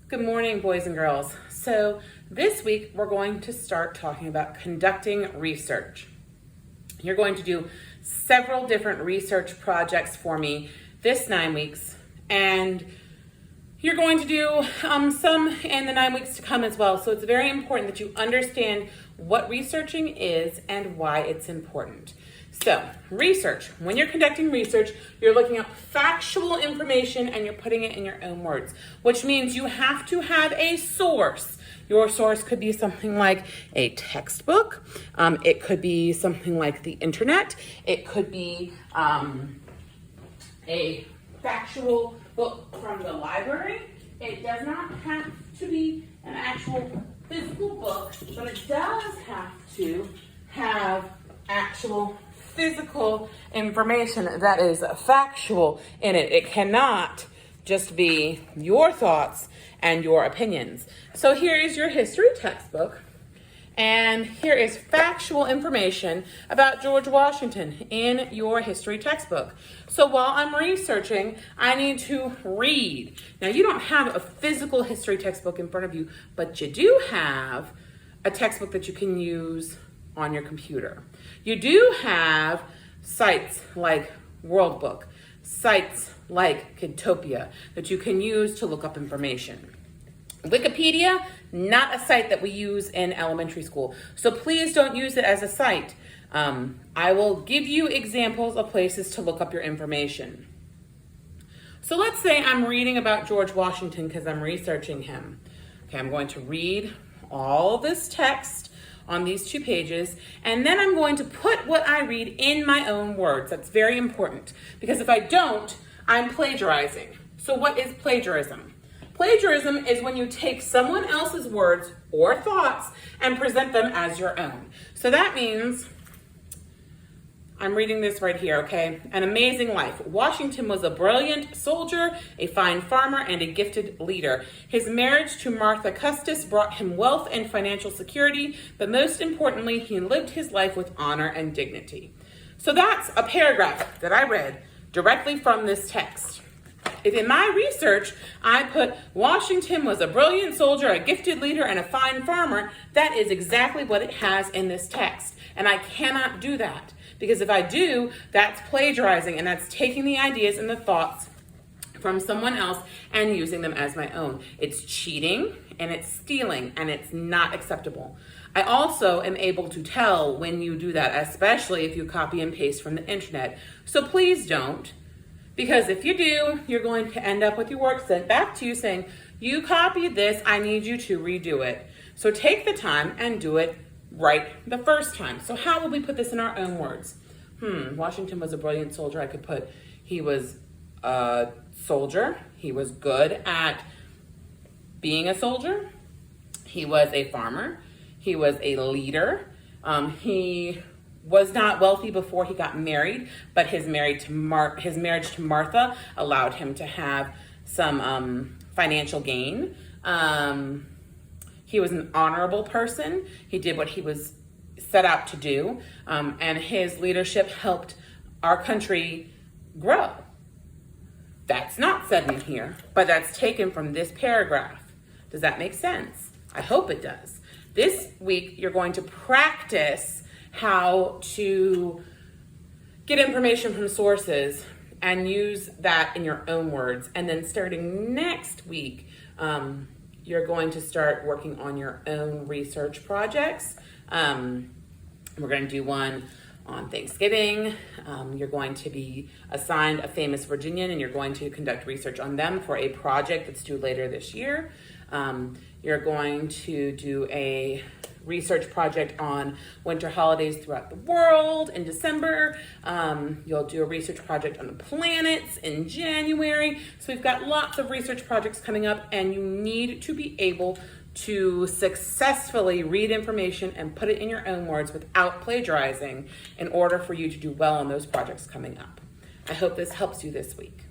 Good morning, boys and girls. So this week we're going to start talking about conducting research. You're going to do several different research projects for me this 9 weeks, and you're going to do some in the 9 weeks to come as well. So it's very important that you understand what researching is and why it's important. So research, when you're conducting research, you're looking up factual information and you're putting it in your own words, which means you have to have a source. Your source could be something like a textbook. It could be something like the internet. It could be a factual book from the library. It does not have to be an actual physical book, but it does have to have actual physical information that is factual in it. It cannot just be your thoughts and your opinions. So here is your history textbook, and here is factual information about George Washington in your history textbook. So while I'm researching, I need to read. Now, you don't have a physical history textbook in front of you, but you do have a textbook that you can use on your computer. You do have sites like World Book, sites like Kidtopia that you can use to look up information. Wikipedia, not a site that we use in elementary school, so please don't use it as a site. I will give you examples of places to look up your information. So let's say I'm reading about George Washington because I'm researching him. Okay, I'm going to read all this text on these 2 pages, and then I'm going to put what I read in my own words. That's very important, because if I don't, I'm plagiarizing. So what is plagiarism? Plagiarism is when you take someone else's words or thoughts and present them as your own. So that means, I'm reading this right here, okay? An amazing life. Washington was a brilliant soldier, a fine farmer, and a gifted leader. His marriage to Martha Custis brought him wealth and financial security, but most importantly, he lived his life with honor and dignity. So that's a paragraph that I read directly from this text. If in my research I put Washington was a brilliant soldier, a gifted leader, and a fine farmer, that is exactly what it has in this text. And I cannot do that. Because if I do, that's plagiarizing, and that's taking the ideas and the thoughts from someone else and using them as my own. It's cheating, and it's stealing, and it's not acceptable. I also am able to tell when you do that, especially if you copy and paste from the internet. So please don't, because if you do, you're going to end up with your work sent back to you saying, you copied this, I need you to redo it. So take the time and do it right the first time. So how will we put this in our own words? Washington was a brilliant soldier. I could put he was a soldier. He was good at being a soldier. He was a farmer. He was a leader. He was not wealthy before he got married, but his marriage to Martha allowed him to have some financial gain. He was an honorable person. He did what he was set out to do, and his leadership helped our country grow. That's not said in here, but that's taken from this paragraph. Does that make sense? I hope it does. This week, you're going to practice how to get information from sources and use that in your own words. And then starting next week, you're going to start working on your own research projects. We're going to do one on Thanksgiving. You're going to be assigned a famous Virginian, and you're going to conduct research on them for a project that's due later this year. You're going to do a research project on winter holidays throughout the world in December. You'll do a research project on the planets in January. So we've got lots of research projects coming up, and you need to be able to successfully read information and put it in your own words without plagiarizing in order for you to do well on those projects coming up. I hope this helps you this week.